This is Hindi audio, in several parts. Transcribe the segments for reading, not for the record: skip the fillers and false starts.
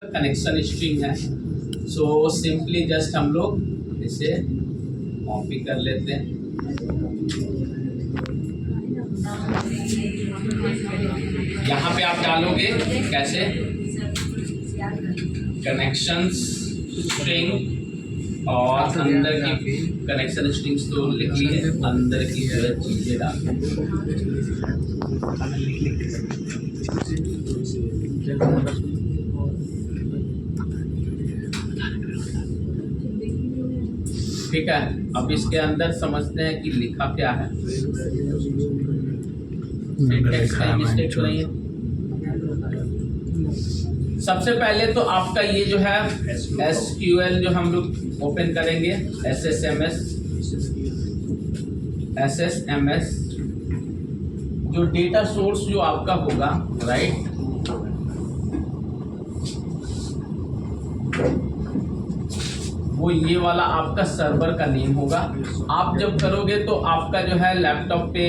कनेक्शन स्ट्रिंग है। सो सिंपली जस्ट हम लोग इसे कॉपी कर लेते हैं। यहाँ पे आप डालोगे कैसे कनेक्शंस स्ट्रिंग और अंदर की कनेक्शन स्ट्रिंग्स तो लिख लिए, अंदर की जो है चीजें डाल। ठीक है, अब इसके अंदर समझते हैं कि लिखा क्या है। सबसे पहले तो आपका ये जो है SQL जो हम लोग ओपन करेंगे, SSMS जो डेटा सोर्स जो आपका होगा, राइट, वो ये वाला आपका सर्वर का नेम होगा। आप जब करोगे तो आपका जो है लैपटॉप पे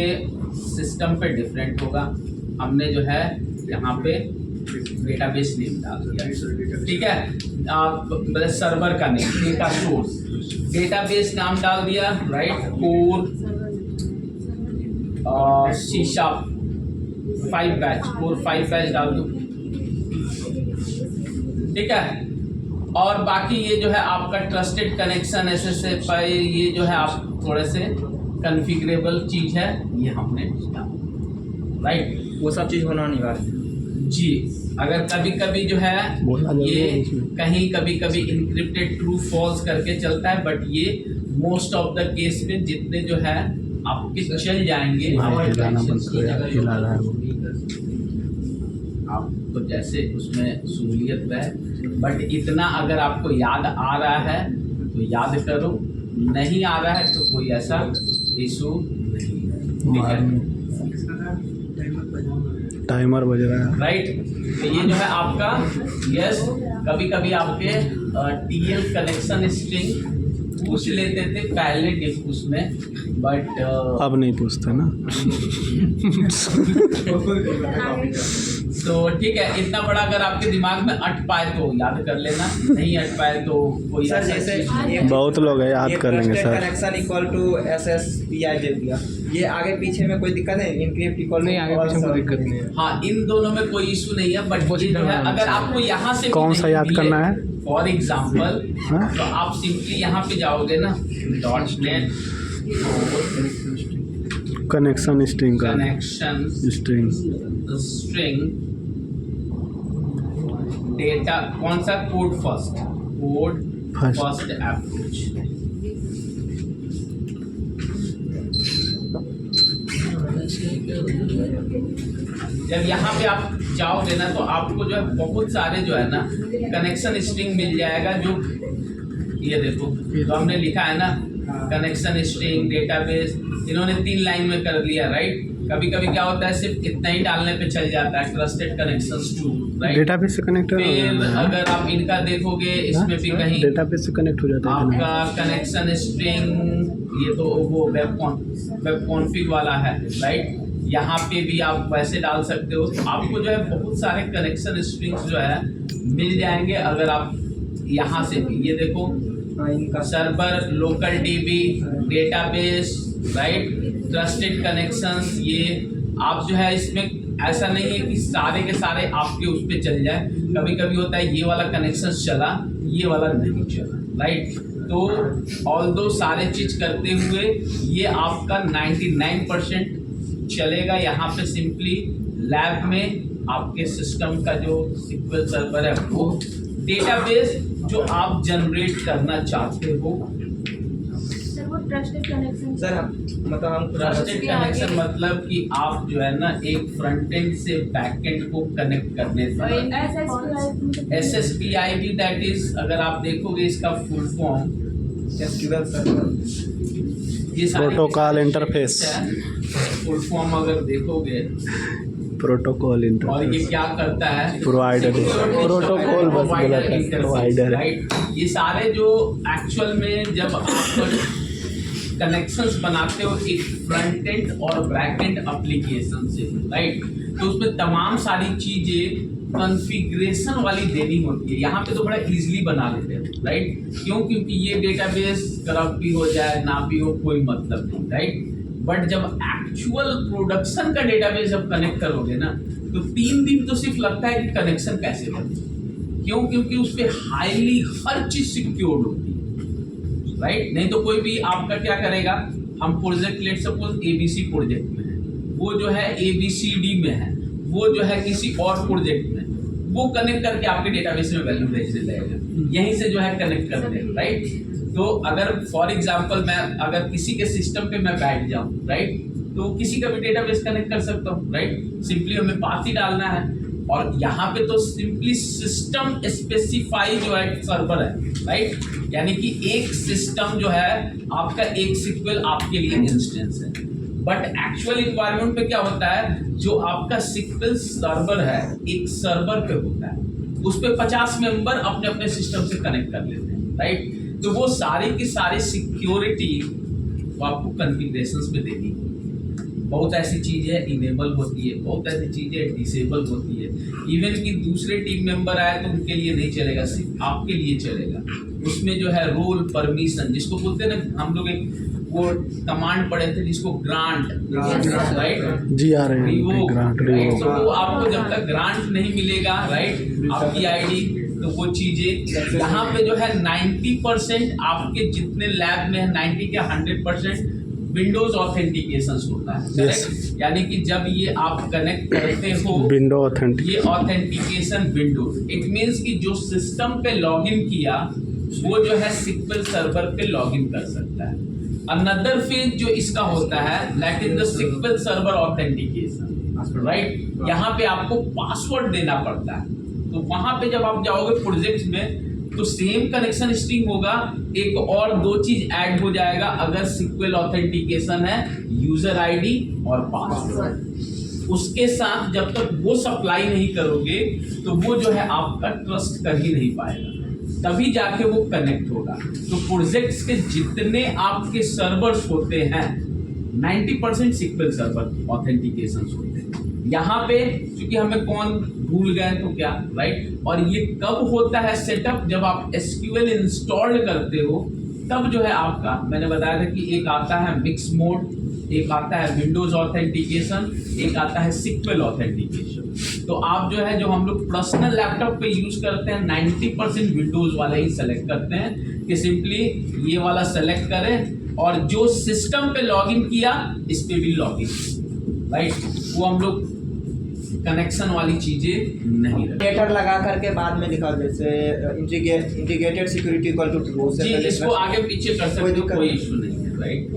सिस्टम पे डिफरेंट होगा। हमने जो है यहाँ पे डेटाबेस नेम डाल दिया, ठीक है। आप सर्वर का नेम, डेटा सोर्स, डेटाबेस नाम डाल दिया, राइट, कोर शीशा 5 बैच, कोर 5 बैच डाल दो, ठीक है। और बाकी ये जो है आपका ट्रस्टेड कनेक्शन SSFI, ये जो है आप थोड़े से कॉन्फ़िगरेबल चीज़ है, ये हमने राइट, वो सब चीज़ होना अनिवार्य जी। अगर कभी कभी जो है ये कहीं कभी कभी इंक्रिप्टेड ट्रू फॉल्स करके चलता है, बट ये मोस्ट ऑफ द केस में जितने जो है आपके चल जाएंगे। आपको जैसे उसमें सहूलियत है, बट इतना अगर आपको याद आ रहा है तो याद करो, नहीं आ रहा है तो कोई ऐसा इशू नहीं है। टाइमर बज रहा है, राइट। तो ये जो है आपका यस, कभी कभी आपके TL कनेक्शन स्ट्रिंग पूछ लेते थे पहले उसमें, बट अब नहीं पूछते ना। तो ठीक है, इतना बड़ा अगर आपके दिमाग में अट पाए तो याद कर लेना, नहीं अट पाए तो कोई सर जैसे बहुत लोग है याद कर लेंगे sir. Connection equal to SSPI दे दिया, ये आगे पीछे में कोई दिक्कत है? इनक्रिप्ट इक्वल नहीं, आगे पीछे कोई दिक्कत नहीं है। हाँ, इन दोनों में कोई इशू नहीं है, बट ये जो है अगर आपको यहाँ से कौन सा याद करना है, फॉर एग्जाम्पल, तो आप सिंपली यहाँ पे जाओगे ना, .NET कनेक्शन स्ट्रिंग का, कनेक्शन स्ट्रिंग डेटा, कौन सा कोड फर्स्ट अप्रोच, जब यहाँ पे आप जाओगे ना तो आपको जो है बहुत सारे जो है ना कनेक्शन स्ट्रिंग मिल जाएगा। जो ये देखो तो हमने लिखा है ना कनेक्शन स्ट्रिंग डेटाबेस, इन्होंने 3 लाइन में कर लिया, राइट। कभी कभी क्या होता है सिर्फ इतना ही डालने पे चल जाता है, trusted connections to, right, database से कनेक्ट फिर अगर आप इनका देखोगे इसमें भी कहीं डेटाबेस से कनेक्ट हो जाता है आपका कनेक्शन स्ट्रिंग, ये तो वो वेब कॉन्फ़िग वाला है, राइट। यहाँ पे भी आप वैसे डाल सकते हो, तो आपको जो है बहुत सारे कनेक्शन स्ट्रिंग्स जो है मिल जाएंगे। अगर आप यहाँ से भी ये देखो, इनका server, local DB, database, right, trusted connections, ये आप जो है इसमें ऐसा नहीं है कि सारे के सारे आपके उस पर चल जाए। कभी कभी होता है ये वाला कनेक्शन चला, ये वाला नहीं चला, राइट। तो ऑल्दो सारे चीज करते हुए ये आपका 99% चलेगा। यहाँ पे सिंपली लैब में आपके सिस्टम का जो SQL सर्वर है, वो डेटाबेस जो आप जनरेट करना चाहते हो, ट्रस्टेड कनेक्शन सर, मतलब हम ट्रस्टेड कनेक्शन मतलब कि आप जो है ना एक फ्रंट एंड से बैक एंड को कनेक्ट करने से SSPI भी, दैट इज, अगर आप देखोगे इसका फुल फॉर्म SQL सर्वर, ये प्रोटोकॉल इंटरफेस, फुल फॉर्म अगर देखोगे, प्रोटोकॉल और इंटरफेस, ये क्या करता है, प्रोवाइडर, प्रोटोकॉल बस बोला था, प्रोवाइडर, राइट। ये सारे जो एक्चुअल में जब आप कनेक्शंस बनाते हो एक फ्रंट एंड और बैक एंड एप्लीकेशन से, राइट, तो उसमें तमाम सारी चीजें कॉन्फ़िगरेशन वाली देनी होती है। यहाँ पे तो बड़ा इजीली बना लेते हैं, राइट? क्यों? क्योंकि ये डेटाबेस करप्ट भी हो जाए ना भी हो कोई मतलब नहीं, राइट? बट जब एक्चुअल प्रोडक्शन का डेटाबेस जब कनेक्ट करोगे ना तो 3 दिन तो सिर्फ लगता है कि कनेक्शन कैसे बने। क्यों? क्योंकि उस पर हाईली हर चीज सिक्योर्ड होती है, राइट? नहीं तो कोई भी आपका क्या करेगा, हम project let suppose ABC project में है, वो जो है ABCD में है, वो जो है किसी और प्रोजेक्ट में, वो कनेक्ट करके आपके डेटाबेस में वैल्यू भेजने लगेगा, यहीं से जो है कनेक्ट करते हैं, राइट? तो अगर फॉर एग्जांपल मैं अगर किसी के सिस्टम पे मैं बैठ जाऊं, राइट, तो किसी का भी डेटाबेस कनेक्ट कर सकता हूं, राइट? सिंपली हमें पाथ ही डालना है और यहाँ पे तो सिंपली सिस्टम स्पेसिफाई जो है सर्वर है, राइट? यानी कि एक सिस्टम जो है आपका एक सिक्वल आपके लिए इंस्टेंस है। बट एक्चुअल इन्वायरमेंट पे क्या होता है, जो आपका सिक्वल सर्वर है एक सर्वर पे होता है, उस पे 50 मेंबर अपने अपने सिस्टम से कनेक्ट कर लेते हैं, राइट? तो वो सारी की सारी सिक्योरिटी वो आपको कॉन्फ़िगरेशंस में देनी है। बहुत ऐसी चीज़ें इनेबल होती है, बहुत ऐसी चीज़ें डिसेबल होती है। इवन कि दूसरे टीम मेंबर आए तो उनके लिए नहीं चलेगा, सिर्फ आपके लिए चलेगा। उसमें जो है रोल परमिशन, जिसको बोलते हैं ना, हम लोग एक वो कमांड पढ़े थे जिसको ग्रांट, राइट? ग्रांट, तो वो आपको जब तक ग्रांट नहीं मिलेगा, राइट, आपकी आईडी, तो वो चीजें यहाँ पे जो है 90% आपके जितने लैब में है 90 के 100% विंडोज ऑथेंटिकेशन होता है, करेक्ट? यानी कि जब ये आप कनेक्ट करते हो विंडो ऑथेंटिक, ये ऑथेंटिकेशन विंडोज, इट मींस कि जो सिस्टम पे लॉगिन किया वो जो है सिक्वल सर्वर पे लॉगिन कर सकता है। अनदर फेज जो इसका होता है that is the SQL server authentication, right? यहाँ पे आपको पासवर्ड देना पड़ता है। तो वहां पे जब आप जाओगे प्रोजेक्ट में तो सेम कनेक्शन स्ट्रिंग होगा, एक और 2 चीज ऐड हो जाएगा। अगर सिक्वल ऑथेंटिकेशन है यूजर आईडी और पासवर्ड, उसके साथ जब तक वो सप्लाई नहीं करोगे तो वो जो है आपका ट्रस्ट कर ही नहीं पाएगा, तभी जाके वो कनेक्ट होगा। तो प्रोजेक्ट्स के जितने आपके सर्वर्स होते हैं 90% सिक्वल सर्वर ऑथेंटिकेशन होते हैं। यहाँ पे क्योंकि हमें कौन भूल गए तो क्या, राइट? और ये कब होता है सेटअप, जब आप SQL इंस्टॉल करते हो तब जो है आपका, मैंने बताया था कि एक आता है मिक्स मोड, एक आता है विंडोज ऑथेंटिकेशन, एक आता है सिक्वल ऑथेंटिकेशन। तो आप जो है जो हम लोग पर्सनल लैपटॉप पे यूज करते हैं 90% विंडोज वाला ही सेलेक्ट करते हैं कि सिंपली ये वाला सेलेक्ट करें और जो सिस्टम पे लॉगिन किया इस पे भी लॉगिन, राइट? वो हम लोग कनेक्शन वाली चीजें नहीं रखते। इंडिकेटर लगा करके बाद में दिखाओ, जैसे integrated security equal to true, जी, इसको आगे पीछे कर सकते हो, कोई इशू नहीं है, राइट?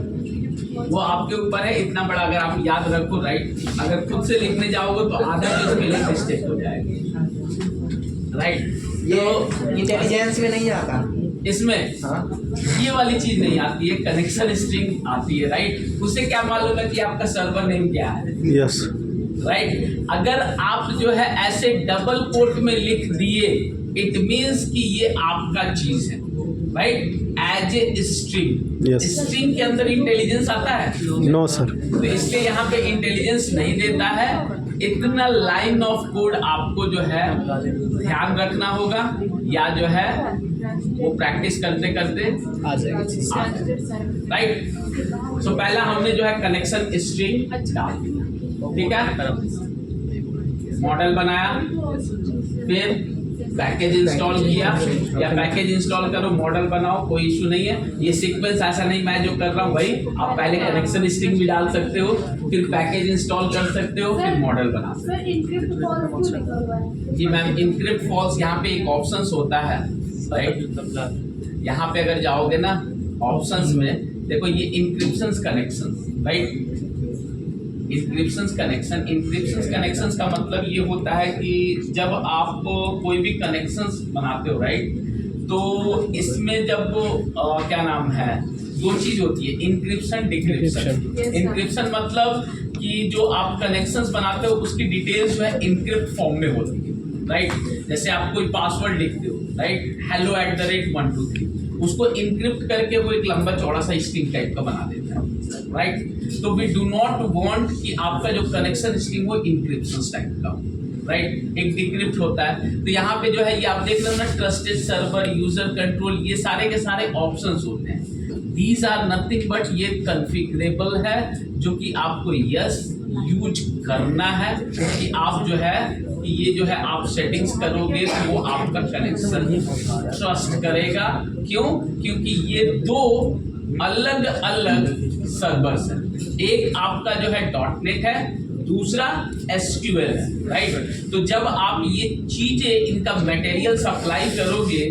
वो आपके ऊपर है। इतना बड़ा अगर आप याद रखो, राइट? अगर खुद से लिखने जाओगे तो आधा पेज के लिए मिस्टेक हो जाएगी, राइट? ये इंटेलिजेंस में नहीं आता इसमें, हाँ? ये वाली चीज नहीं आती है, कनेक्शन स्ट्रिंग आती है, राइट? उससे क्या मालूम है कि आपका सर्वर नेम क्या है, यस, राइट? अगर आप जो है ऐसे डबल कोट में लिख दिए इट मीन्स कि ये आपका चीज है, right? As a string, Yes. String के अंदर इंटेलिजेंस आता है? No sir. तो इसलिए यहाँ पे इंटेलिजेंस नहीं देता है। इतना लाइन ऑफ कोड आपको जो है ध्यान रखना होगा, या जो है वो प्रैक्टिस करते करते आ जाएगा, राइट? सो पहला हमने जो है कनेक्शन स्ट्रिंग डाल दिया, ठीक है? मॉडल बनाया, फिर पैकेज इंस्टॉल किया, या पैकेज इंस्टॉल करो मॉडल बनाओ, कोई इशू नहीं है। ये सीक्वेंस ऐसा नहीं मैं जो कर रहा हूँ भाई, आप पहले कनेक्शन स्ट्रिंग भी डाल सकते हो, फिर पैकेज इंस्टॉल कर सकते हो, फिर मॉडल बना सकते हो। जी मैम, इनक्रिप्ट फॉल्स यहाँ पे एक ऑप्शंस होता है, राइट? यहाँ पे अगर जाओगे ना ऑप्शंस में, देखो ये encryptions connections, right? Encryptions connections का मतलब ये होता है कि जब आप कोई भी कनेक्शंस बनाते हो, राइट, तो इसमें जब क्या नाम है, 2 चीज होती है, इंक्रिप्शन डिक्रिप्शन। इंक्रिप्शन मतलब कि जो आप कनेक्शंस बनाते हो उसकी डिटेल्स जो है इंक्रिप्ट फॉर्म में होती है, राइट? जैसे आप कोई पासवर्ड लिखते हो, राइट, hello@123, उसको इंक्रिप्ट करके वो एक लंबा चौड़ा सा स्ट्रिंग टाइप का बना देता है, राइट? तो वी डू नॉट वांट कि आपका जो कनेक्शन स्ट्रिंग हो इंक्रिप्शन टाइप का हो, राइट, एक डिक्रिप्ट होता है। तो यहाँ पे जो है ये आप देख लो ना, ट्रस्टेड सर्वर, यूजर कंट्रोल, ये सारे के सारे ऑप्शंस होते हैं। दीज आर नथिंग बट ये कॉन्फ़िगरेबल है, जो कि आपको यस यूज करना है कि आप जो है ये जो है आप सेटिंग्स करोगे तो वो आपका कनेक्शन ट्रस्ट करेगा। क्यों? क्योंकि ये दो अलग अलग सर्वर्स हैं, एक आपका जो है .NET है, दूसरा SQL है, राइट। तो जब आप ये चीजें इनका मटेरियल सप्लाई करोगे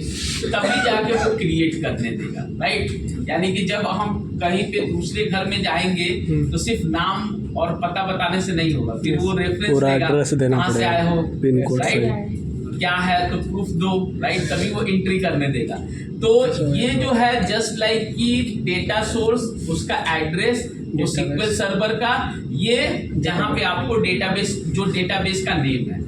तभी जाके वो क्रिएट करने देगा, राइट। यानी कि जब हम कहीं पे दूसरे घर में जाएंगे तो सिर्फ नाम और पता बताने से नहीं होगा, फिर वो रेफरेंस देगा कहाँ से आए हो, राइट, क्या है तो प्रूफ दो, राइट, तभी वो एंट्री करने देगा। तो ये जो है जस्ट लाइक कि डेटा सोर्स, उसका एड्रेस, वो SQL सर्वर का, ये जहाँ पे आपको डेटाबेस, जो डेटाबेस का नेम है,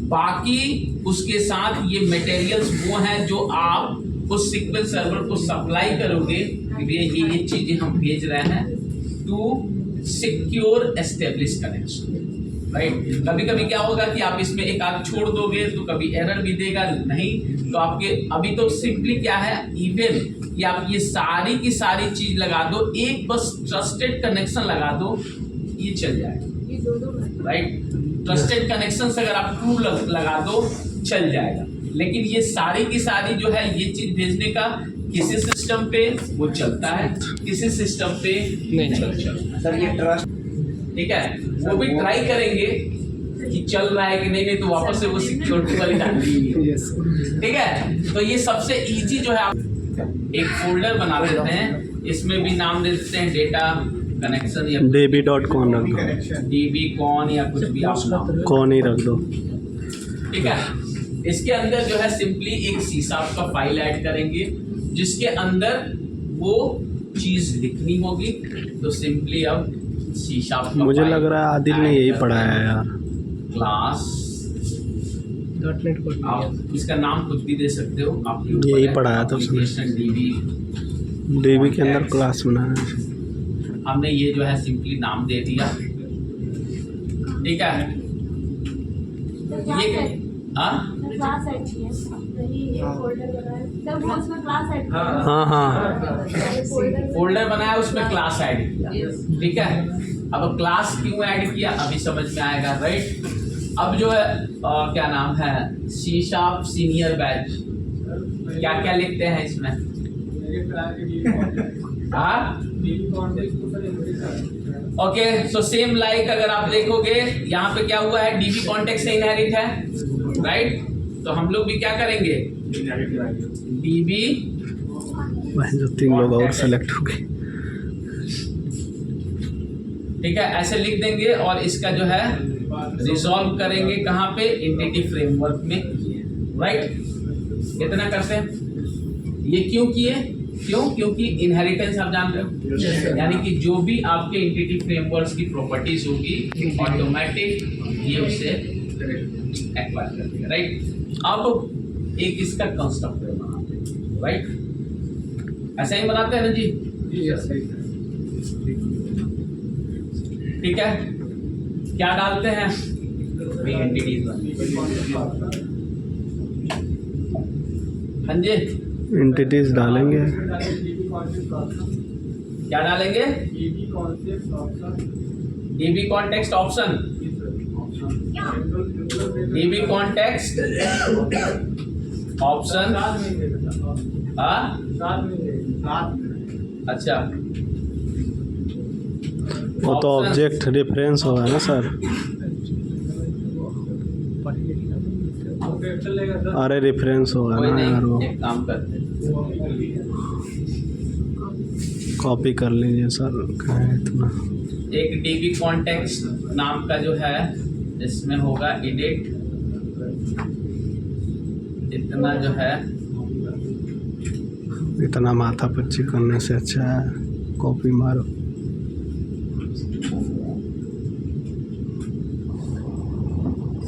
बाकी उसके साथ ये मटेरियल्स वो हैं जो आप उस SQL सर्वर को सप्लाई करोगे। ये चीजें हम भेज रहे हैं to secure establish connection, right. कभी कभी क्या होगा कि आप इसमें एक आध छोड़ दोगे तो कभी एरर भी देगा, नहीं तो आपके अभी तो सिंपली क्या है, इवन कि आप ये सारी की सारी चीज लगा दो, एक बस ट्रस्टेड कनेक्शन लगा दो, ये चल जाएगा, राइट। ट्रस्टेड कनेक्शन अगर आप ट्रू लगा दो चल जाएगा, लेकिन ये सारी की सारी जो है ये चीज भेजने का किसी सिस्टम पे वो चलता है, किसी सिस्टम पे नहीं चलता। सर ये ट्रस्ट, ठीक है, वो भी ट्राई करेंगे कि चल रहा है कि नहीं तो वापस से वो सिक्योरिटी वाली डाल देंगे, ठीक है। तो ये सबसे इजी जो है, आप एक फोल्डर बना लेते हैं, इसमें भी नाम दे देते हैं डेटा कनेक्शन या db.con रख दो, db.con या कुछ भी आप नाम कौन ही रख दो, ठीक है। इसके अंदर जो है सिंपली एक C# का फाइल ऐड करेंगे जिसके अंदर वो चीज लिखनी होगी। तो सिंपली अब C# का मुझे लग रहा है आदिल ने यही पढ़ाया है यार, क्लास आप इसका नाम कुछ भी दे सकते हो, आपके ऊपर यही है। पढ़ाया था उसने, DB के अंदर क्लास बनाया है। हमने ये जो है सिंपली नाम दे दिया, ठीक है। ये क्लास ऐड किया, वही फोल्डर बनाया, जब वो उसमें क्लास ऐड किया, हाँ हाँ फोल्डर बनाया, उसमें क्लास ऐड किया, ठीक है। अब क्लास क्यों ऐड किया अभी समझ में आएगा, राइट। अब जो है क्या नाम है, C# सीनियर बैच, क्या क्या लिखते हैं इसमें, हाँ ओके। सो सेम लाइक अगर आप देखोगे यहाँ पे क्या हुआ है, DB कॉन्टेक्स्ट से इनहेरिट है, राइट। तो हम लोग भी क्या करेंगे, DB जो 3 लोग और सेलेक्ट हो गए, ठीक है, ऐसे लिख देंगे और इसका जो है रिजॉल्व करेंगे कहाँ पे, एंटिटी फ्रेमवर्क में, राइट। कितना करते हैं, ये क्यों किए, क्यों, क्योंकि इनहेरिटेंस आप जान रहे हो, यानी कि जो भी आपके एंटिटी फ्रेमवर्क्स की प्रॉपर्टीज होगी ऑटोमेटिक ये उसे एक्वायर कर देगा, राइट। अब एक इसका कंस्ट्रक्टर बनाते हैं, राइट, ऐसा ही बनाते हैं ना जी, ठीक है। क्या डालते हैं, एंटिटीज, हाँ जी, एंटिटीज डालेंगे, क्या डालेंगे, DB context option, DB context option, अच्छा, वो तो ऑब्जेक्ट रेफरेंस होगा ना सर, अरे रेफरेंस होगा कोई ना यार, वो नहीं, एक काम करते हैं, कॉपी कर लीजिए सर, क्या है इतना। एक DB कॉन्टेक्स्ट नाम का जो है इसमें होगा एडिट, इतना जो है, इतना माथा पच्ची करने से अच्छा है कॉपी मारो।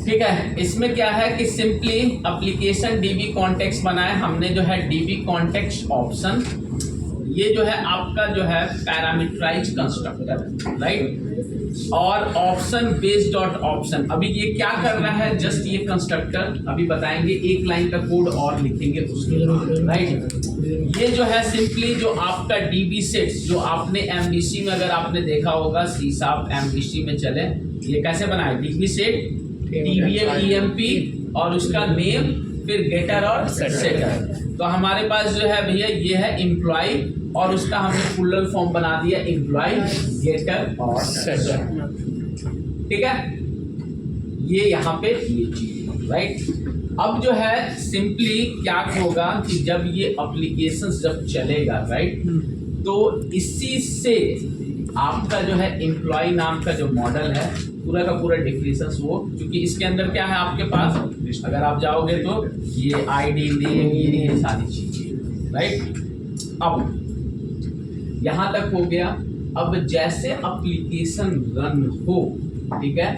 ठीक है। इसमें क्या है कि सिंपली एप्लीकेशन DB कॉन्टेक्स्ट बनाए हमने, जो है DB कॉन्टेक्स्ट ऑप्शन, ये जो है आपका जो है पैरामीटराइज कंस्ट्रक्टर है, राइट। और ऑप्शन बेस्ड डॉट ऑप्शन। अभी ये क्या कर रहा है, जस्ट ये कंस्ट्रक्टर अभी बताएंगे, एक लाइन का कोड और लिखेंगे उसके बाद, राइट। ये जो है सिंपली जो आपका डीबी सेट्स जो आपने एमबीसी में अगर आपने देखा होगा, सी शार्प एमबीसी में चले, ये कैसे बनाए, डीबी सेट डीबीएम ईएमपी और उसका नेम, फिर गेटर और सेटर। तो हमारे पास जो है भैया ये है एम्प्लॉय और उसका हमने फुल फॉर्म बना दिया एम्प्लॉय गेटर और सेटर, ठीक है। ये यहाँ पे ये चीज, राइट। अब जो है सिंपली क्या होगा कि जब ये एप्लीकेशन जब चलेगा, राइट, तो इसी से आपका जो है एम्प्लॉय नाम का जो मॉडल है पूरा का पूरा डिफिनेशन वो, क्योंकि इसके अंदर क्या है आपके पास, अगर आप जाओगे तो ये आईडी नेम ये सारी चीजें, राइट। अब यहाँ तक हो गया। अब जैसे एप्लीकेशन रन हो, ठीक है,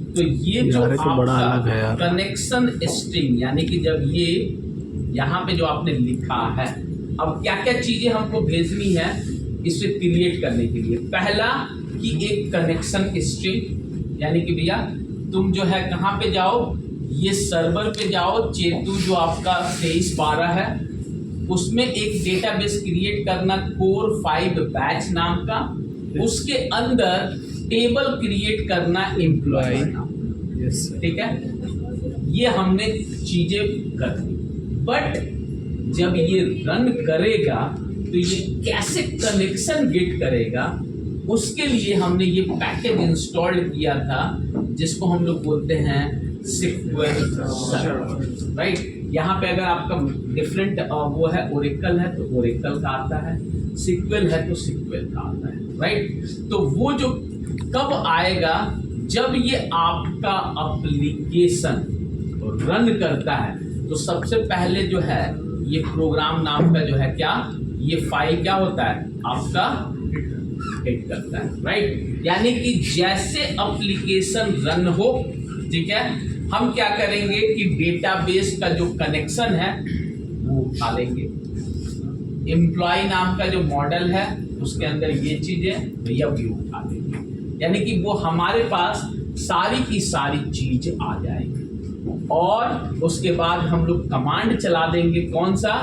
तो ये जो आपका कनेक्शन स्ट्रिंग यानी कि जब ये यहाँ पे जो आपने लिखा है, अब क्या क्या चीजें हमको भेजनी है इसे क्रिएट करने के लिए। पहला कि एक कनेक्शन स्ट्रिंग, यानी कि भैया तुम जो है कहाँ पे जाओ, ये सर्वर पे जाओ, चेतु जो आपका 2312 है उसमें एक डेटाबेस क्रिएट करना कोर 5 बैच नाम का, उसके अंदर टेबल क्रिएट करना एम्प्लॉय नाम, ठीक है। ये हमने चीजें कर दी, बट जब ये रन करेगा तो ये कैसे कनेक्शन गेट करेगा, उसके लिए हमने ये पैकेज इंस्टॉल किया था जिसको हम लोग बोलते हैं सिक्वेल सर्वर, राइट। यहाँ पे अगर आपका डिफरेंट वो है ओरेकल है तो ओरेकल का आता है, सिक्वेल है तो सिक्वेल का आता है, राइट। तो वो जो कब आएगा, जब ये आपका एप्लीकेशन रन करता है तो सबसे पहले जो है ये प्रोग्राम नाम का जो है क्या, ये फाइल क्या होता है आपका हिट करता है, राइट। यानी कि जैसे एप्लीकेशन रन हो, ठीक है, हम क्या करेंगे कि डेटाबेस का जो कनेक्शन है वो उठा लेंगे, एम्प्लॉय नाम का जो मॉडल है उसके अंदर ये चीजें भैया भी उठा लेंगे, यानी कि वो हमारे पास सारी की सारी चीज आ जाएगी। और उसके बाद हम लोग कमांड चला देंगे, कौन सा,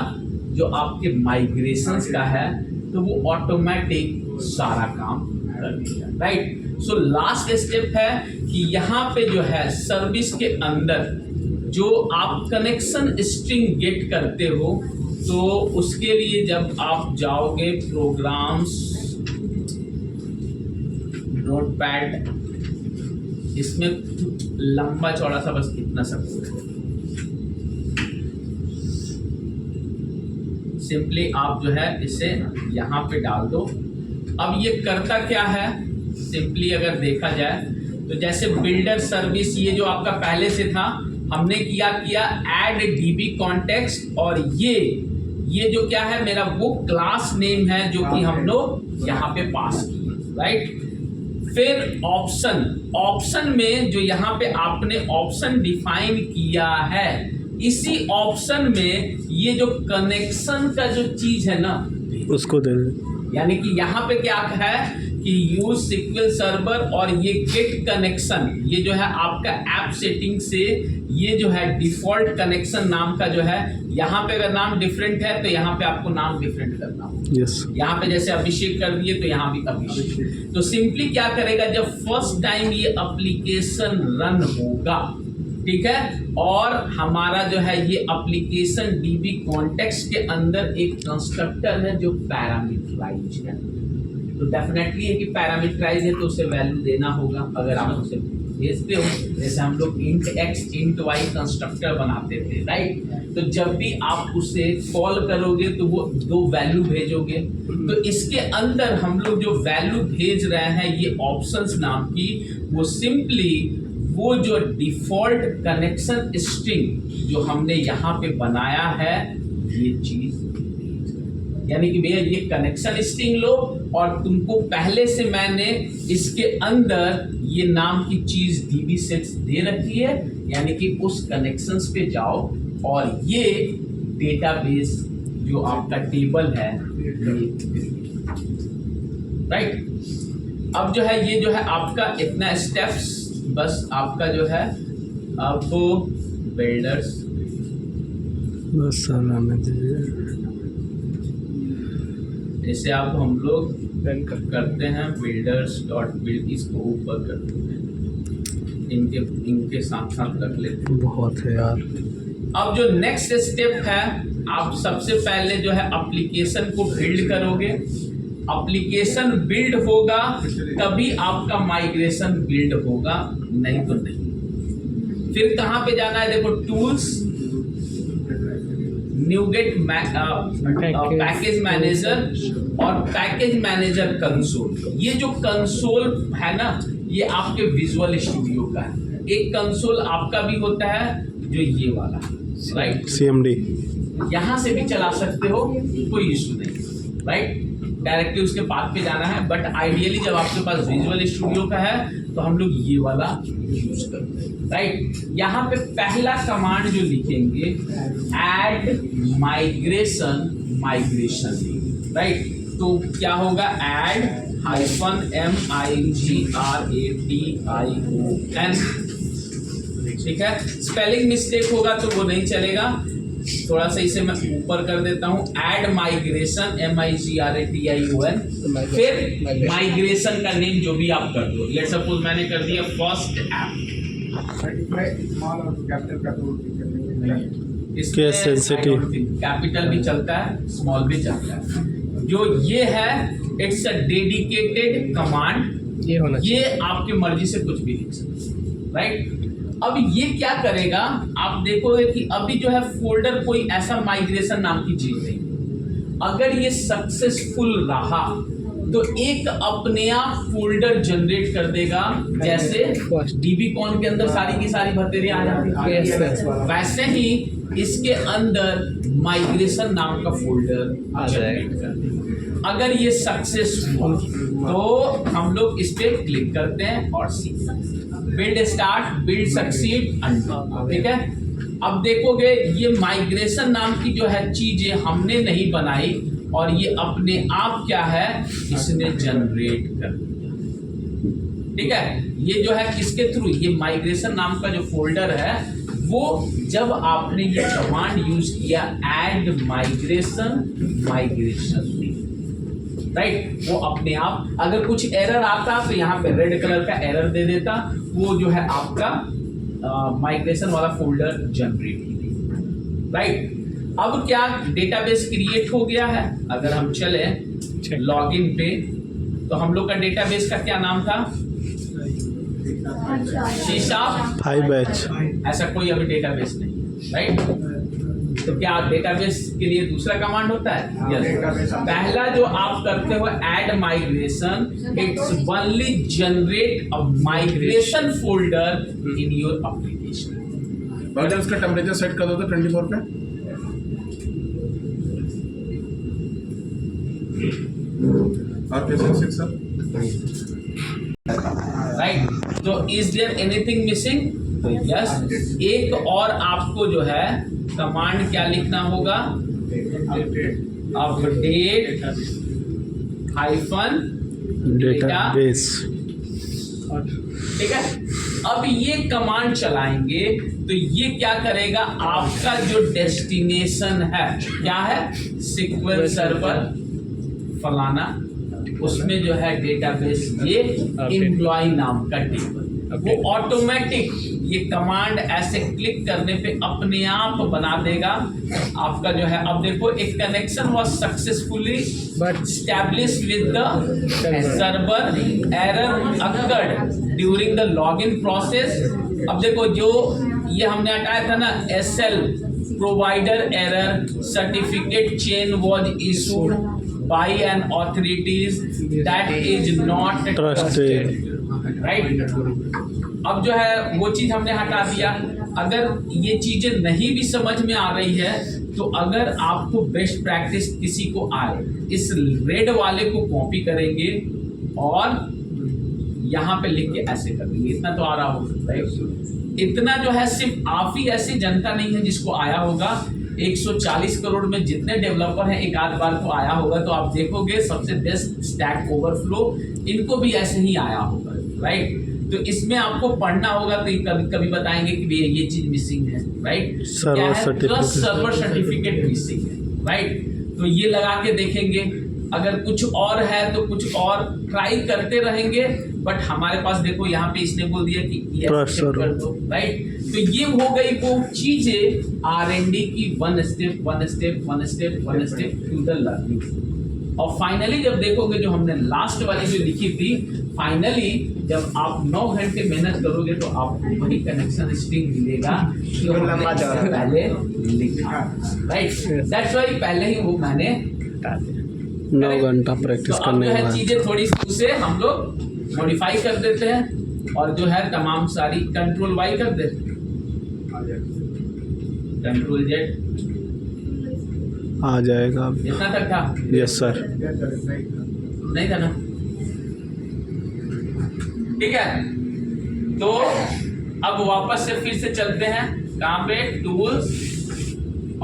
जो आपके माइग्रेशंस का है, तो वो ऑटोमेटिक सारा काम कर देगा, राइट। सो लास्ट स्टेप है कि यहाँ पे जो है सर्विस के अंदर जो आप कनेक्शन स्ट्रिंग गेट करते हो, तो उसके लिए जब आप जाओगे प्रोग्राम्स नोटपैड, इसमें लंबा चौड़ा सा बस इतना सब सिंपली आप जो है इसे यहाँ पे डाल दो। अब ये करता क्या है, सिंपली अगर देखा जाए तो जैसे बिल्डर सर्विस, ये जो आपका पहले से था, हमने किया ऐड डीबी कॉन्टेक्स्ट, और ये जो क्या है मेरा वो क्लास नेम है जो कि हम लोग यहाँ पे पास किए, राइट। फिर ऑप्शन में जो यहाँ पे आपने ऑप्शन डिफाइन किया है, इसी ऑप्शन में ये जो कनेक्शन का जो चीज है ना उसको दे, यानी कि यहाँ पे क्या है कि यूज सिक्वेल सर्वर और ये गेट कनेक्शन, ये जो है आपका ऐप सेटिंग से ये जो है डिफॉल्ट कनेक्शन नाम का जो है, यहाँ पे अगर नाम डिफरेंट है तो यहाँ पे आपको नाम डिफरेंट करना होगा। यस, यहाँ पे जैसे अभिषेक कर दिए तो यहाँ भी अभिषेक। तो सिंपली क्या करेगा, जब फर्स्ट टाइम ये एप्लीकेशन रन होगा, ठीक है, और हमारा जो है ये एप्लीकेशन डीबी कॉन्टेक्स्ट के अंदर एक कंस्ट्रक्टर है जो पैरामीटराइज है, तो डेफिनेटली है कि पैरामीटराइज है तो उसे वैल्यू देना होगा। अगर आप उसे भेजते हो, जैसे हम लोग int X int Y constructor बनाते थे, राइट, तो जब भी आप उसे कॉल करोगे तो वो 2 वैल्यू भेजोगे। तो इसके अंदर हम लोग जो वैल्यू भेज रहे हैं ये ऑप्शंस नाम की, वो सिंपली वो जो डिफॉल्ट कनेक्शन स्ट्रिंग जो हमने यहाँ पे बनाया है ये चीज, यानी कि भैया ये कनेक्शन स्ट्रिंग लो और तुमको पहले से मैंने इसके अंदर ये नाम की चीज डीबी सेट्स दे रखी है, यानी कि उस कनेक्शंस पे जाओ और ये डेटाबेस जो आपका टेबल है, राइट। अब जो है ये जो है आपका इतना स्टेप्स, बस आपका जो है अब बिल्डर्स बस आने दीजिए। जैसे आप हम लोग करते हैं बिल्डर्स डॉट बिल्ड, इसको ऊपर करते हैं, इनके साथ साथ रख लेते हैं। बहुत है यार। अब जो नेक्स्ट स्टेप है, आप सबसे पहले जो है एप्लीकेशन को बिल्ड करोगे। एप्लीकेशन बिल्ड होगा तभी आपका माइग्रेशन बिल्ड होगा, नहीं तो नहीं। फिर कहाँ पे जाना है, देखो टूल्स, न्यूगेट पैकेज मैनेजर और पैकेज मैनेजर कंसोल। ये जो कंसोल है ना, ये आपके विजुअल स्टूडियो का है। एक कंसोल आपका भी होता है जो ये वाला, राइट, CMD। यहाँ से भी चला सकते हो, कोई इशू नहीं, राइट। डायरेक्टली उसके पाथ पे जाना है, बट आइडियली जब आपके पास विजुअल स्टूडियो का है तो हम लोग ये वाला यूज करते हैं, राइट। यहाँ पे पहला कमांड जो लिखेंगे, ऐड माइग्रेशन, राइट। तो क्या होगा, ऐड -MIGRATION, ठीक है। स्पेलिंग मिस्टेक होगा तो वो नहीं चलेगा, थोड़ा सा इसे मैं ऊपर कर देता हूँ। ऐड माइग्रेशन MIGRATION, फिर माइग्रेशन का नेम जो भी आप कर दो। लेट्स सपोज मैंने कर दिया फर्स्ट ऐप। कैपिटल भी चलता है, स्मॉल भी चलता है। जो ये है, इट्स अ डेडिकेटेड कमांड, ये आपकी मर्जी से कुछ भी लिख सकते, राइट। अब ये क्या करेगा, आप देखोगे कि अभी जो है फोल्डर कोई ऐसा माइग्रेशन नाम की चीज नहीं। अगर ये सक्सेसफुल रहा तो एक अपने आप फोल्डर जनरेट कर देगा, जैसे DBCon के अंदर सारी की सारी भतेरी आ जाती है, वैसे ही इसके अंदर माइग्रेशन नाम का फोल्डर जनरेट कर देगा। अगर ये सक्सेसफुल तो हम लोग इस पे क्लिक करते हैं और build start, build succeed, undo, ठीक है। अब देखोगे ये माइग्रेशन नाम की जो है चीजें हमने नहीं बनाई, और ये अपने आप क्या है, इसने जनरेट कर दिया, ठीक है। ये जो है किसके थ्रू, ये माइग्रेशन नाम का जो फोल्डर है, वो जब आपने ये कमांड यूज किया, ऐड माइग्रेशन, राइट, वो अपने आप, अगर कुछ एरर आता तो यहाँ पे रेड कलर का एरर दे देता, वो जो है आपका माइग्रेशन वाला फोल्डर जनरेट, राइट। अब क्या डेटाबेस क्रिएट हो गया है। अगर हम चले लॉगिन पे, तो हम लोग का डेटाबेस का क्या नाम था, शीशा 5H। ऐसा कोई अभी डेटाबेस नहीं, राइट। तो क्या डेटाबेस के लिए दूसरा कमांड होता है, yes. पहला जो आप करते हो, add migration, it's only generate a migration folder in your application. जब उसका टेम्परेचर सेट कर दो तो 24 पे, और कैसे 6 सर, राइट। तो इज देयर एनीथिंग मिसिंग, तो यस, एक और आपको जो है कमांड क्या लिखना होगा, अपडेट हाइफन डेटाबेस, ठीक है। अब ये कमांड चलाएंगे तो ये क्या करेगा, आपका जो डेस्टिनेशन है क्या है, SQL सर्वर फलाना, उसमें जो है डेटाबेस ये एम्प्लॉय नाम का टेबल, वो ऑटोमेटिक ये कमांड ऐसे क्लिक करने पे अपने आप बना देगा आपका जो है। अब देखो, एक connection was successfully established with the server, error occurred during the login process। अब देखो, जो ये हमने हटाया था ना, SL provider error, certificate chain was issued by an authorities that is not trusted, right। अब जो है वो चीज हमने हटा दिया। अगर ये चीजें नहीं भी समझ में आ रही है, तो अगर आपको बेस्ट प्रैक्टिस किसी को आए, इस रेड वाले को कॉपी करेंगे और यहाँ पे लिख के ऐसे कर देंगे, इतना तो आ रहा होगा, राइट। इतना जो है सिर्फ आप ही ऐसी जनता नहीं है जिसको आया होगा, 140 करोड़ में जितने डेवलपर हैं, एक आध बार तो आया होगा, तो आप देखोगे सबसे बेस्ट स्टैक ओवरफ्लो इनको भी ऐसे ही आया होगा, राइट। तो इसमें आपको पढ़ना होगा, तो कभी कभी बताएंगे कि भैया ये चीज मिसिंग है, राइट। क्या है? ट्रस्ट सर्वर सर्टिफिकेट मिसिंग है, राइट। तो ये लगा के देखेंगे, अगर कुछ और है तो कुछ और ट्राई करते रहेंगे, बट हमारे पास देखो यहाँ पे इसने बोल दिया कि ये कर दो, राइट। तो ये हो गई वो चीजें R&D की one step to the learning. और फाइनली जब देखोगे जो हमने लास्ट वाली जो लिखी थी, फाइनली जब आप 9 घंटे मेहनत करोगे तो आपको वही कनेक्शन स्ट्रिंग मिलेगा जो लंबा चौड़ा पहले लिखा, राइट। दैट्स वाई पहले ही वो मैंने 9 घंटा प्रैक्टिस तो अब करने जो के है बाद चीजें थोड़ी सी उसे हम लोग मॉडिफाई कर देते हैं, और जो है तमाम सारी कंट्रोल वाई कर देते हैं, कंट्रोल जेड आ जाएगा। इतना तक था, यस सर। नहीं था ना, ठीक है। तो अब वापस से फिर से चलते हैं कहाँ पे, टूल्स।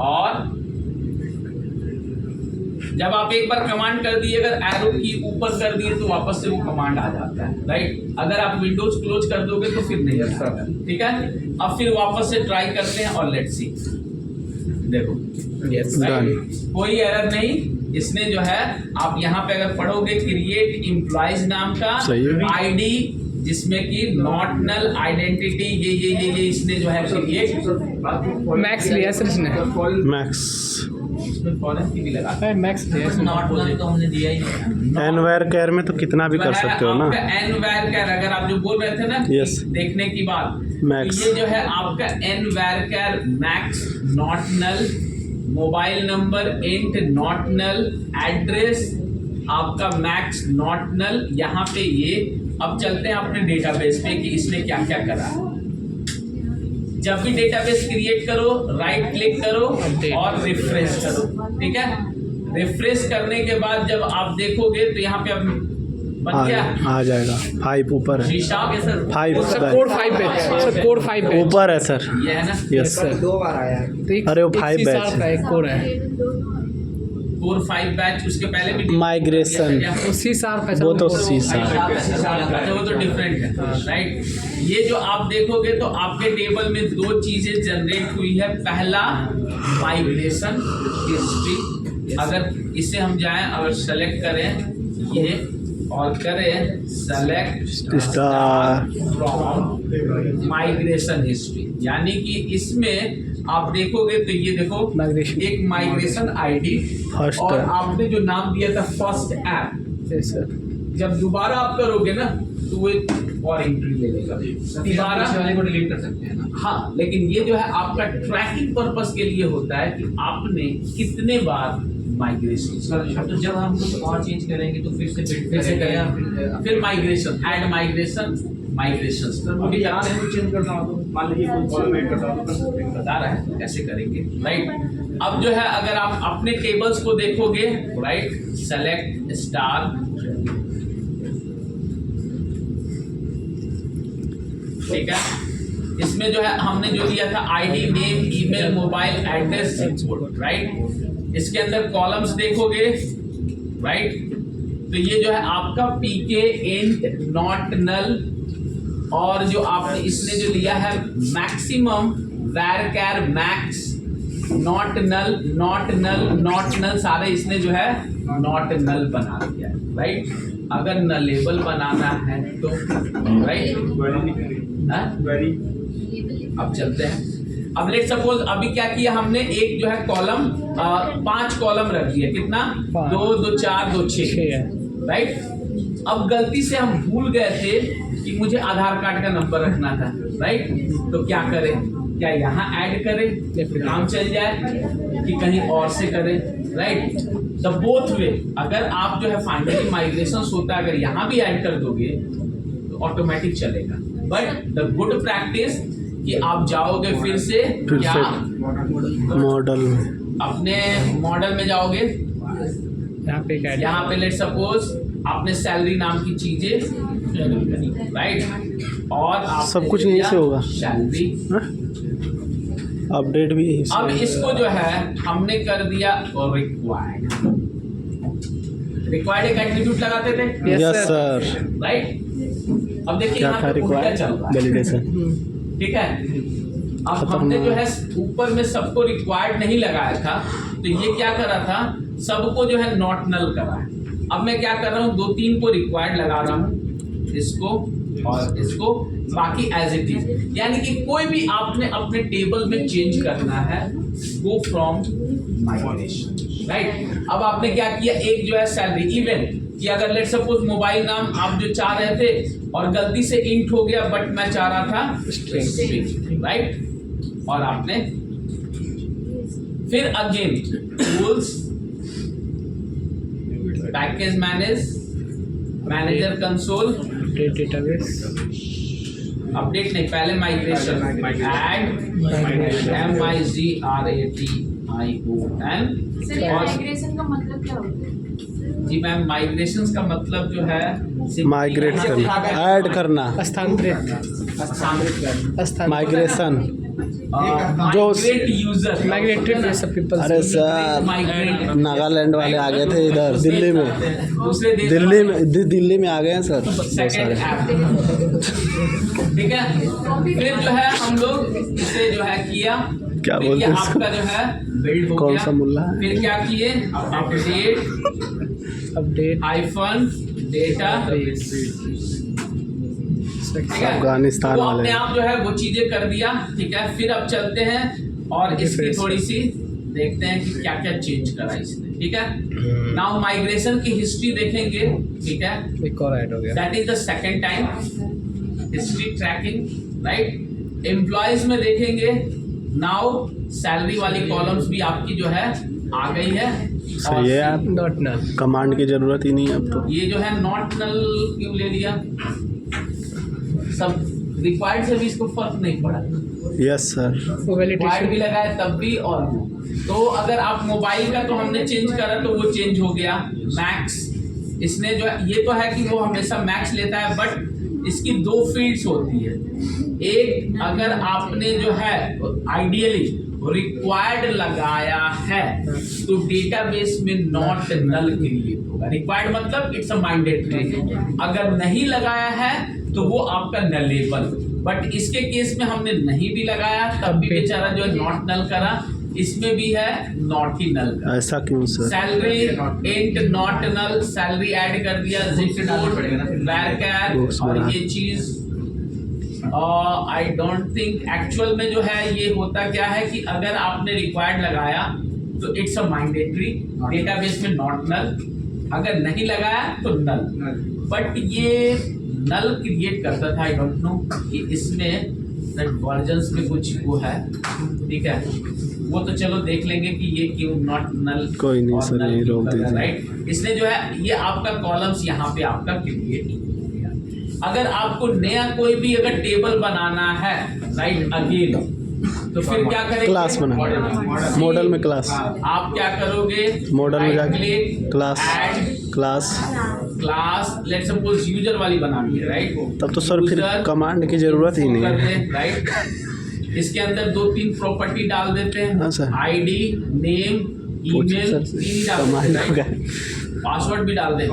और जब आप एक बार कमांड कर दिए, अगर एरो की ऊपर कर दिए तो वापस से वो कमांड आ जाता है, राइट। अगर आप विंडोज क्लोज कर दोगे तो फिर नहीं आता, ठीक है। अब फिर वापस से ट्राई करते हैं और लेट्स सी, देखो कोई एरर नहीं। इसने जो है आप यहाँ पे अगर पढ़ोगे क्रिएट एम्प्लॉइज नाम का आईडी, जिसमें कि नॉट नल आइडेंटिटी ये इसने जो है क्रिएट मैक्स लिया सर इसने, मैक्स इसमें फॉरेन की भी लगा है मैक्स लिया इसने। नॉट नल तो हमने दिया ही नहीं। एनवायर केयर में तो कितना भी कर सकते हो ना। एनवायर केयर अगर आप जो बोल रहे थे ना Yes. देखने की बात, Max. ये जो है आपका nvarchar max not null, mobile number int not null, address आपका मैक्स नॉट नल। यहाँ पे ये अब चलते हैं अपने डेटाबेस पे कि इसने क्या क्या करा। जब भी डेटाबेस क्रिएट करो, राइट क्लिक करो और रिफ्रेश करो, ठीक है। रिफ्रेश करने के बाद जब आप देखोगे तो यहाँ पे अब बन गया, आ जाएगा 5 ऊपर है, शीशा के सर 5 सर कोड 5 पे, सर कोड 5 पे ऊपर है सर। ये है ना, यस सर। 2 बार आया है। तो एक- अरे वो एक 5 C# बैच का एक कोड है, 4-5 बैच उसके पहले भी माइग्रेशन उसी सार का वो तो शीशा अच्छा वो तो डिफरेंट है, राइट। ये जो आप देखोगे तो आपके टेबल में 2 चीजें जनरेट हुई है। पहला माइग्रेशन हिस्ट्री, अगर इसे हम जाएं और सेलेक्ट करें ये और करें select star from migration history, यानी कि इसमें आप देखोगे तो ये देखो Migration. एक माइग्रेशन आईडी First और app. आपने जो नाम दिया था फर्स्ट ऐप, यस सर। जब दोबारा आप करोगे ना तो वो एक और एंट्री ले लेगा दोबारा वाले को डिलीट कर सकते हैं ना। हाँ, लेकिन ये जो है आपका ट्रैकिंग पर्पस के लिए होता है कि आपने कितने बार माइग्रेशन। तो जब हम कुछ और चेंज करेंगे तो फिर से करें, फिर माइग्रेशन ऐड माइग्रेशन अभी यहाँ से कुछ चेंज करना हो तो मान लीजिए कोई कॉलम ऐड करना हो तो कर सकते हैं। बता रहा है कैसे करेंगे, राइट। अब जो है अगर आप अपने टेबल्स को देखोगे, राइट, सेलेक्ट स्टार, ठीक है। इसमें जो है हमने जो दिया था ID, name, email, mobile address, right. इसके अंदर कॉलम्स देखोगे, राइट, तो ये जो है आपका पीके इंट नॉट नल, और जो आपने इसने जो लिया है मैक्सिमम वैरकैर मैक्स नॉट नल सारे इसने जो है नॉट नल बना दिया है, राइट। अगर नलेबल बनाना है तो राइट, अब चलते हैं। अब लेट सपोज अभी क्या किया हमने, एक जो है कॉलम 5 कॉलम रख दिया, कितना 2 2 4 2 6 राइट। अब गलती से हम भूल गए थे कि मुझे आधार कार्ड का नंबर रखना था, राइट। तो क्या करें, क्या यहाँ ऐड करें काम चल जाए कि कहीं और से करें, राइट। द बोथ वे, अगर आप जो है फाइनली माइग्रेशन होता है अगर यहाँ भी ऐड कर दोगे तो ऑटोमेटिक चलेगा। बट द गुड प्रैक्टिस कि आप जाओगे फिर से क्या मॉडल में, अपने मॉडल में जाओगे, यहाँ पे लेट सपोज आपने सैलरी नाम की चीजें, राइट, और आप सब कुछ यहीं से होगा। सैलरी, अपडेट भी अब इसको जो है हमने कर दिया रिक्वायर्ड। रिक्वायर्ड एक एट्रीब्यूट लगाते थे, यस सर। राइट। अब देखिए क्या यहाँ था पे उल्टा रिक्वायर्ड चल रहा है, वैलिडेशन। ठीक है। अब हमने जो है ऊपर में सबको रिक्वायर्ड नहीं लगाया था, तो ये क्या करा था, सबको जो है नॉट नल करा है। अब मैं क्या कर रहा हूँ, 2-3 को रिक्वायर्ड लगा रहा हूँ, इसको और इसको, बाकी एज इट इज। यानी कि कोई भी आपने अपने टेबल में चेंज करना है, गो फ्रॉम माइग्रेशन, राइट। अब आपने क्या किया, एक जो है सैलरी, इवन कि अगर लेट सपोज मोबाइल नाम आप जो चाह रहे थे और गलती से इंट हो गया, बट मैं चाह रहा था स्ट्रिंग, राइट। और आपने फिर again tools, package manager console, database, update नहीं, पहले माइग्रेशन, ऐड MIGRATION। सर ये माइग्रेशन का मतलब क्या होता है? जी मैम, माइग्रेशन का मतलब जो है माइग्रेट करना, ऐड करना, स्थानांतरित, माइग्रेशन। जो user, migrated place of people. अरे सर, नागालैंड वाले आ गए थे इधर दिल्ली में, दूसरे देश दिल्ली में आ गए हैं सर बहुत सेकंड सारे। ऐप, ठीक है। फिर जो है हम लोग इसे जो है किया, क्या फिर बोलते ये हैं आपका जो है बिल्ड हो कौन गया। सा मुल्ला है? फिर क्या किए, अपडेट, हाइफन डेटा, ठीक है। अफगानिस्तान वो वाले। अपने आप जो है वो चीजें कर दिया, ठीक है। फिर अब चलते हैं और इसकी थोड़ी सी देखते हैं कि क्या क्या चेंज करा इसने, ठीक है। नाउ माइग्रेशन की हिस्ट्री देखेंगे, ठीक है। एक और ऐड हो गया। That is the second time history tracking, right. Employees में देखेंगे, नाउ सैलरी वाली कॉलम्स भी आपकी जो है आ गई है। सही है यार, नॉट नल, कमांड की जरूरत ही नहीं है अब तो। ये जो है नॉट नल क्यों ले लिया, सब रिक्वायर्ड से भी इसको फर्क नहीं पड़ा, यस सर। वो रिक्वायर्ड वैलिडेशन भी लगाया तब भी। और तो अगर आप मोबाइल का तो हमने चेंज करा तो वो चेंज हो गया, मैक्स। इसने जो है, ये तो है कि वो हमेशा मैक्स लेता है, बट इसकी 2 फील्ड्स होती है। एक, अगर आपने जो है आइडियली रिक्वायर्ड लगाया है तो डेटाबेस में नॉट नल क्रिएट होगा। रिक्वायर्ड मतलब इट्स अ मैंडेटरी, अगर नहीं लगाया है तो वो आपका नलेबल। बट इसके केस में हमने नहीं भी लगाया तब भी बेचारा जो है नॉट नल करा, इसमें भी है नॉट ही नल करा। ऐसा क्यों sir? Salary int not null, salary add कर दिया, जिप कोड, varchar, और ये चीज आई डोंट थिंक एक्चुअल में जो है ये होता क्या है कि अगर आपने रिक्वायर्ड लगाया तो इट्स अ मैंडेटरी, डेटाबेस में नॉट नल, अगर नहीं लगाया तो नल। बट ये नल क्रिएट करता था, आई डोंट नो कि इसमें वर्जन्स में कुछ वो है, ठीक है। वो तो चलो देख लेंगे कि ये क्यों नॉट नल, कोई नहीं सर, नल यही क्यों रोक कर रहा है, दीजिए। राइट। इसने जो है ये आपका कॉलम्स यहाँ पे आपका क्रिएट हो गया। अगर आपको नया कोई भी अगर टेबल बनाना है, राइट, अगेन तो फिर क्या करेंगे, क्लास बनाना, मॉडल में क्लास, आप क्या करोगे, मॉडल में जाके click class, add class. Let's suppose user वाली बनानी है, राइट। तब तो सर फिर कमांड की जरूरत ही नहीं है, राइट। इसके अंदर 2-3 प्रॉपर्टी डाल देते हैं, हाँ सर। आईडी, नेम, ईमेल, 3 डाल कमांड देते हो हैं, गया। पासवर्ड भी डाल देते हैं।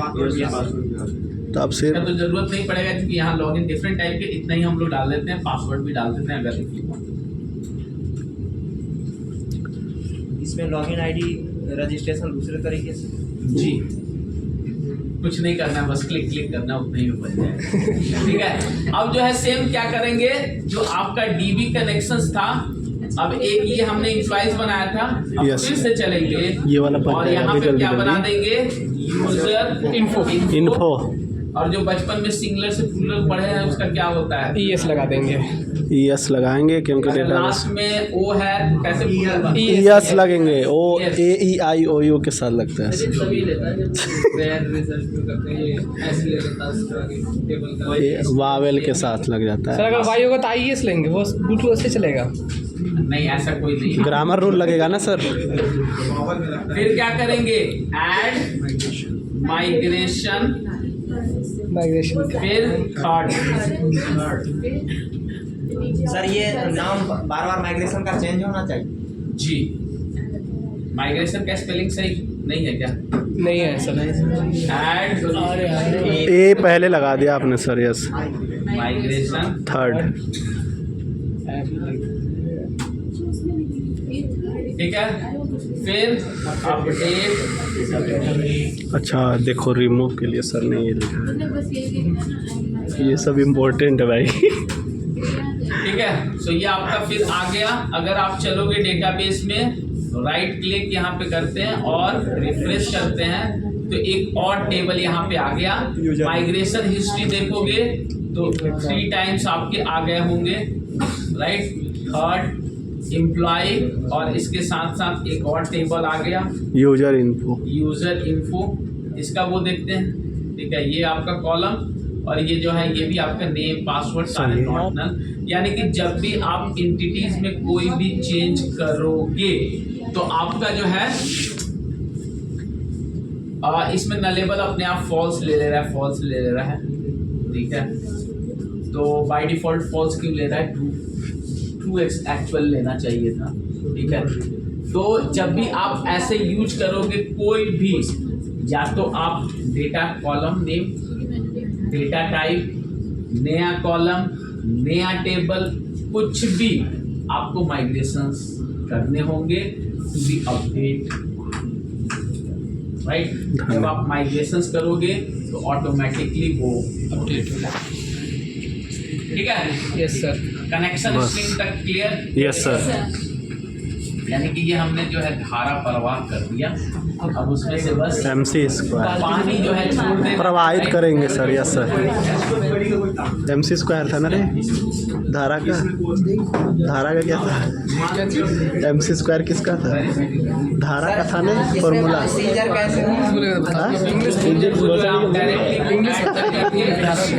तो अब सिर्फ तो जरूरत नहीं पड़ेगा क्योंकि यहाँ लॉगिन डिफरेंट टाइप के इतना ही हम लोग डाल देते हैं, पासवर्ड भी डाल देते हैं अगर इसमें लॉगिन आईडी रजिस्ट्रेशन दूसरे तरीके से। जी कुछ नहीं करना है, बस क्लिक करना, उतना ही बन जाएगा, ठीक है। अब जो है सेम क्या करेंगे, जो आपका डीबी कनेक्शंस था, अब एक ये हमने इम्प्लॉइज बनाया था, अब Yes. फिर से चलेंगे ये वाला बन और जाएगा, यहाँ अभी पे जल्दी क्या बना जल्दी। देंगे, यूजर इन्फो, और जो बचपन में सिंगुलर से प्लूरल पढ़े हैं उसका क्या होता है, ES लगा देंगे, ES लगाएंगे क्योंकि अगर डेटा लास्ट में ओ है तो कैसे plural बनता है? ES लगेंगे, O AEIOU के साथ लगता है। सभी लेता है जब वेयर रिजल्ट में करते हैं, ये ऐसे ले लेता है इस तरह के टेबल का। वावेल के साथ लग जाता सर है। अगर Y होगा तो IES लेंगे, वो ब्लूटूथ से चलेगा। नहीं ऐसा कोई नहीं। ग्रामर रूल लगेगा ना सर। फिर क्या करेंगे, ऐड माइग्रेशन, माइग्रेशन फिर थर्ड सर ये नाम बार बार माइग्रेशन का चेंज होना चाहिए। जी, माइग्रेशन का स्पेलिंग सही नहीं है क्या? नहीं है सर। एड ए पहले लगा दिया आपने सर, यस। Migration third. ठीक है, फिर अपडेट। अच्छा देखो, रिमूव के लिए सर ने ये लिखा मतलब बस ये लिखना ना, है, ये सब इम्पोर्टेंट है भाई। ठीक है, सो ये आपका फिर आ गया। अगर आप चलोगे डेटाबेस में, राइट क्लिक यहाँ पे करते हैं और रिफ्रेश करते हैं तो एक और टेबल यहाँ पे आ गया। माइग्रेशन हिस्ट्री देखोगे तो 3 टाइम्स आपके आ गए होंगे, राइट। थर्ड एम्प्लॉय, और इसके साथ साथ एक और टेबल आ गया, यूजर इन्फो। User info. इसका वो देखते हैं, ठीक है। ये आपका कॉलम, और ये जो है ये भी आपका नेम पासवर्ड सारे नॉट नल। यानी कि जब भी आप एंटिटीज में कोई भी चेंज करोगे तो आपका जो है इसमें नलेबल अपने आप फॉल्स ले ले रहा है, फॉल्स ले ले रहा है, ठीक है। तो बाय डिफॉल्ट फॉल्स क्यों ले रहा है? ट्रू एक्चुअल लेना चाहिए था, ठीक है। तो जब भी आप ऐसे यूज करोगे कोई भी, या तो आप data column name, data type, नया कॉलम, नया टेबल, कुछ भी आपको माइग्रेशंस करने होंगे टू बी अपडेट, राइट। जब आप माइग्रेशंस करोगे तो ऑटोमेटिकली वो अपडेट होगा, ठीक है। Yes sir. कनेक्शन स्ट्रिंग तक क्लियर? Yes sir. यानी कि ये हमने जो है धारा प्रवाह कर दिया, अब उसमें से बस MC स्क्वायर पानी जो है छोड़ दे, प्रवाहित करेंगे sir. Yes sir. MC square था ना रे, धारा का क्या था? MC स्क्वायर किसका था? धारा का था ना फॉर्मूला। प्रोसीजर कैसे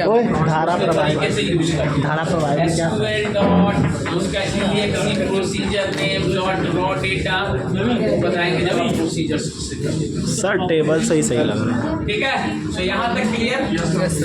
ओए धारा प्रवाहित, कैसे यूज करते हैं? धारा प्रवाहित क्या था? SQL डॉट उसका EXE procedure name dot raw data बताएंगे जब आप प्रोसीजर से करेंगे, सर टेबल सही लग रहा है। ठीक है। तो यहाँ तक क्लियर?